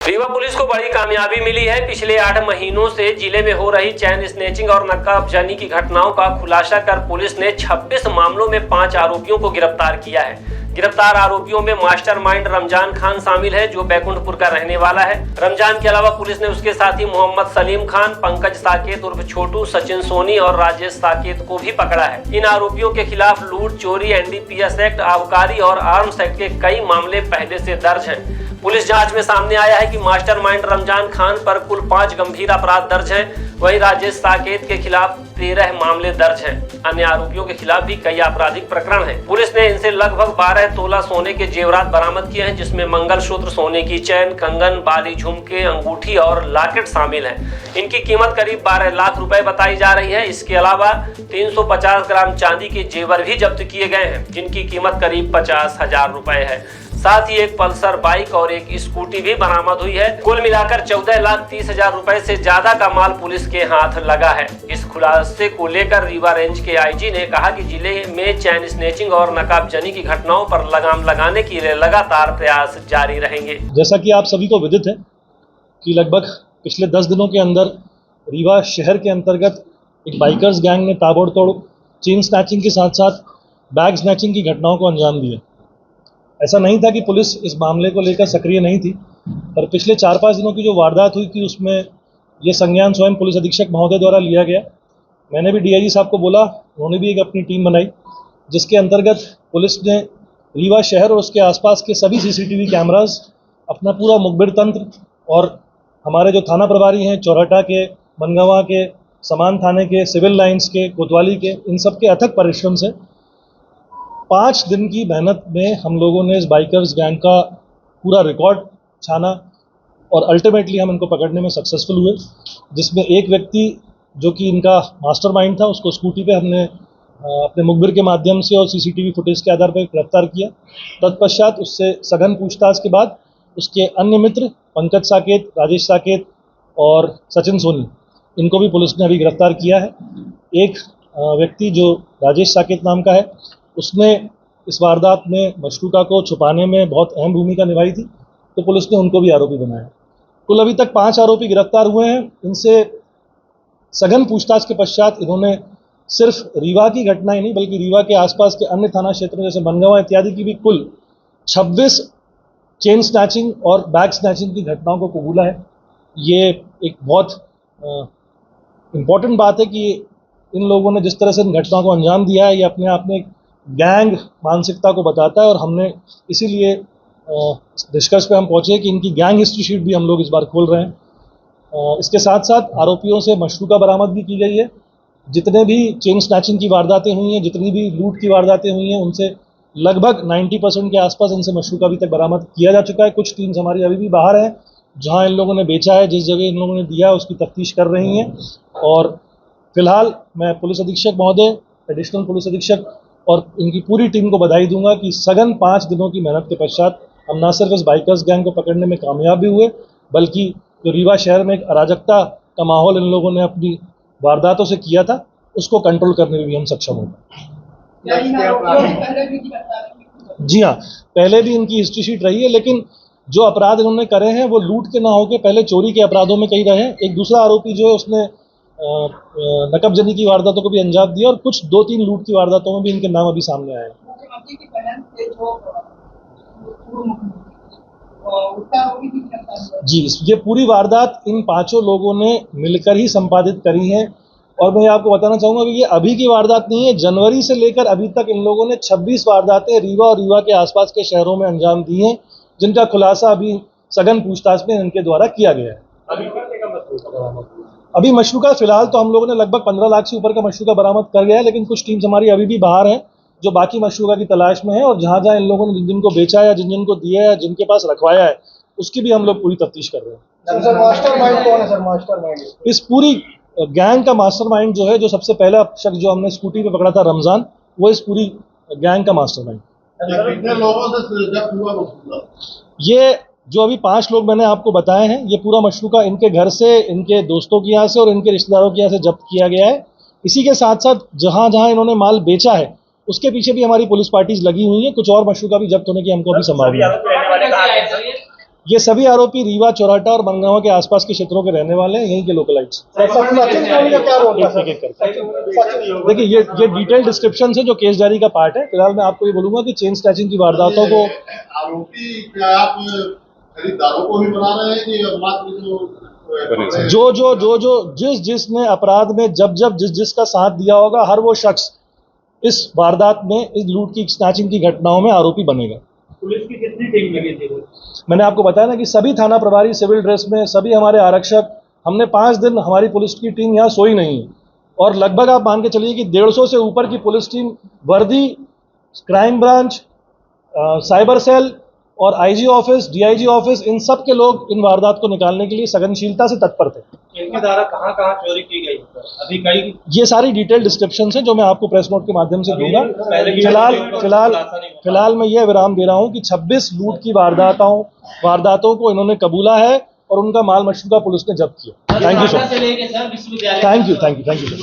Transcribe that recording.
Rewa police को बड़ी कामयाबी मिली है। पिछले 8 महीनों से जिले में हो रही चैन स्नैचिंग और नकाबजनी की घटनाओं का खुलासा कर पुलिस ने 26 मामलों में 5 आरोपियों को गिरफ्तार किया है। गिरफ्तार आरोपियों में मास्टरमाइंड रमजान खान शामिल है, जो बैकुंठपुर का रहने वाला है। रमजान के अलावा पुलिस ने उसके साथी मोहम्मद सलीम खान, पंकज साकेत उर्फ छोटू, सचिन सोनी और राजेश साकेत को भी पकड़ा है। इन आरोपियों के खिलाफ लूट, चोरी, एनडीपीएस एक्ट, आबकारी और आर्म्स एक्ट के कई मामले पहले से दर्ज हैं। पुलिस जांच में सामने आया है कि मास्टरमाइंड रमजान खान पर कुल 5 गंभीर अपराध दर्ज हैं। वहीं राजेश साकेत के खिलाफ 13 मामले दर्ज हैं। अन्य आरोपियों के खिलाफ भी कई आपराधिक प्रकरण हैं। पुलिस ने इनसे लगभग 12 तोला सोने के जेवरात बरामद किए हैं, जिसमें मंगलसूत्र, सोने की चैन, कंगन, बाली, झुमके, अंगूठी और लॉकेट शामिल हैं। इनकी कीमत करीब 12 लाख रुपए बताई जा रही है। इसके अलावा 350 ग्राम चांदी के जेवर भी जब्त किए गए हैं, जिनकी कीमत करीब 50,000 रुपए है। साथ ही एक पल्सर बाइक और एक स्कूटी भी बरामद हुई है। कुल मिलाकर 14,30,000 रुपए से ज्यादा का माल पुलिस के हाथ लगा है। इस खुलासे को लेकर रीवा रेंज के आईजी ने कहा कि जिले में चैन स्नैचिंग और नकाबजनी की घटनाओं पर लगाम लगाने के लिए लगातार प्रयास जारी रहेंगे। जैसा कि आप सभी को विदित है कि लगभग पिछले 10 दिनों के अंदर रीवा शहर के अंतर्गत एक बाइकर्स गैंग ने ताबड़तोड़ चेन स्नैचिंग के साथ साथ बैग स्नैचिंग की घटनाओं को अंजाम दिया। ऐसा नहीं था कि पुलिस इस मामले को लेकर सक्रिय नहीं थी, पर पिछले 4-5 दिनों की जो वारदात हुई थी उसमें ये संज्ञान स्वयं पुलिस अधीक्षक महोदय द्वारा लिया गया। मैंने भी डीआईजी साहब को बोला, उन्होंने भी एक अपनी टीम बनाई, जिसके अंतर्गत पुलिस ने रीवा शहर और उसके आसपास के सभी सीसीटीवी कैमरास, अपना पूरा मुखबिर तंत्र और हमारे जो थाना प्रभारी हैं चौराटा के, मनगावा के, समान थाने के, सिविल लाइन्स के, कोतवाली के, इन सब के अथक परिश्रम से 5 दिन की मेहनत में हम लोगों ने इस बाइकर्स गैंग का पूरा रिकॉर्ड छाना और अल्टीमेटली हम इनको पकड़ने में सक्सेसफुल हुए, जिसमें एक व्यक्ति जो कि इनका मास्टरमाइंड था, उसको स्कूटी पे हमने अपने मुखबिर के माध्यम से और सीसीटीवी फुटेज के आधार पर गिरफ्तार किया। तत्पश्चात उससे सघन पूछताछ के बाद उसके अन्य मित्र पंकज साकेत, राजेश साकेत और सचिन सोनी, इनको भी पुलिस ने अभी गिरफ्तार किया है। एक व्यक्ति जो राजेश साकेत नाम का है, उसने इस वारदात में मशरूका को छुपाने में बहुत अहम भूमिका निभाई थी, तो पुलिस ने उनको भी आरोपी बनाया। कुल अभी तक 5 आरोपी गिरफ्तार हुए हैं। इनसे सघन पूछताछ के पश्चात इन्होंने सिर्फ रीवा की घटना ही नहीं, बल्कि रीवा के आसपास के अन्य थाना क्षेत्रों जैसे मनगावा इत्यादि की भी कुल 26 चेन स्नैचिंग और बैग स्नैचिंग की घटनाओं को कबूला है। ये एक बहुत इम्पॉर्टेंट बात है कि इन लोगों ने जिस तरह से इन घटनाओं को अंजाम दिया है, ये अपने आप में गैंग मानसिकता को बताता है और हमने इसीलिए निष्कर्ष पे हम पहुंचे कि इनकी गैंग हिस्ट्री शीट भी हम लोग इस बार खोल रहे हैं। इसके साथ साथ आरोपियों से मशरूका बरामद भी की गई है। जितने भी चेन स्नैचिंग की वारदातें हुई हैं, जितनी भी लूट की वारदातें हुई हैं, उनसे लगभग 90% के आसपास इनसे मशरूका अभी तक बरामद किया जा चुका है। कुछ टीम्स हमारी अभी भी बाहर हैं, जहाँ इन लोगों ने बेचा है, जिस जगह इन लोगों ने दिया है उसकी तफ्तीश कर रही हैं। और फिलहाल मैं पुलिस अधीक्षक महोदय, एडिशनल पुलिस अधीक्षक और इनकी पूरी टीम को बधाई दूंगा कि सघन 5 दिनों की मेहनत के पश्चात हम न सिर्फ इस बाइकर्स गैंग को पकड़ने में कामयाब भी हुए, बल्कि जो रीवा शहर में एक अराजकता का माहौल इन लोगों ने अपनी वारदातों से किया था, उसको कंट्रोल करने में भी हम सक्षम हो गए। जी हाँ, पहले भी इनकी हिस्ट्री शीट रही है, लेकिन जो अपराध इन्होंने करे हैं वो लूट के ना होकर पहले चोरी के अपराधों में कई रहे हैं। एक दूसरा आरोपी जो है उसने नकबजनी की वारदातों को भी अंजाम दिया और कुछ 2-3 लूट की वारदातों में भी इनके नाम अभी सामने आए हैं। जी, ये पूरी वारदात इन 5 लोगों ने मिलकर ही संपादित करी है। और मैं आपको बताना चाहूँगा कि ये अभी की वारदात नहीं है। जनवरी से लेकर अभी तक इन लोगों ने 26 वारदातें रीवा और रीवा के आसपास के शहरों में अंजाम दी हैं, जिनका खुलासा अभी सघन पूछताछ में इनके द्वारा किया गया है। अभी मशरूका फिलहाल तो हम लोगों ने लगभग 15 लाख से ऊपर का मशरूका बरामद कर गया है, लेकिन कुछ टीम्स हमारी अभी भी बाहर हैं जो बाकी मशरूका की तलाश में है। और जहाँ जहाँ इन लोगों ने जिन जिन को बेचा या जिन जिन को दिया है, जिनके पास रखवाया है, उसकी भी हम लोग पूरी तफ्तीश कर रहे हैं। सर मास्टरमाइंड कौन है सर? मास्टरमाइंड इस पूरी गैंग का मास्टरमाइंड जो है, जो सबसे पहला शख्स जो हमने स्कूटी पे पकड़ा था रमजान, वो इस पूरी गैंग का मास्टरमाइंड। कितने लोगों से जब्त हुआ? ये जो अभी 5 लोग मैंने आपको बताए हैं, ये पूरा मशरूका इनके घर से, इनके दोस्तों के यहाँ से और इनके रिश्तेदारों के यहाँ से जब्त किया गया है। इसी के साथ साथ जहाँ जहाँ इन्होंने माल बेचा है, उसके पीछे भी हमारी पुलिस पार्टीज लगी हुई है। कुछ और मशरूका भी जब्त होने की हमको अभी संभावना है। ये सभी आरोपी रीवा, चौराटा और बनगांव के आसपास के क्षेत्रों के रहने वाले हैं, यहीं के लोकलाइट्स। सचिन का क्या रोल था सर? एक-एक करके। देखिए ये डिटेल डिस्क्रिप्शन है जो केस डायरी का पार्ट है। फिलहाल मैं आपको ये बोलूंगा कि चेन स्नैचिंग की वारदातों को आरोपी क्या आप खरीदारों को भी बना रहे हैं कि मात्र जो जिसने अपराध में जिसका साथ दिया होगा, हर वो शख्स इस वारदात में, इस लूट की, स्नैचिंग की घटनाओं में आरोपी बनेगा। पुलिस की कितनी टीम लगी थी? मैंने आपको बताया ना कि सभी थाना प्रभारी सिविल ड्रेस में, सभी हमारे आरक्षक, हमने 5 दिन हमारी पुलिस की टीम यहाँ सोई नहीं है। और लगभग आप मान के चलिए कि 150 से ऊपर की पुलिस टीम वर्दी, क्राइम ब्रांच, साइबर सेल और आईजी ऑफिस, डीआईजी ऑफिस, इन सब के लोग इन वारदात को निकालने के लिए सघनशीलता से तत्पर थे। इनके द्वारा कहाँ चोरी की गई? अभी कई ये सारी डिटेल डिस्क्रिप्शन है जो मैं आपको प्रेस नोट के माध्यम से दूंगा। फिलहाल मैं ये विराम दे रहा हूँ कि 26 लूट की वारदातों को इन्होंने कबूला है और उनका माल मशरूका पुलिस ने जब्त किया। Thank you so much. Thank you.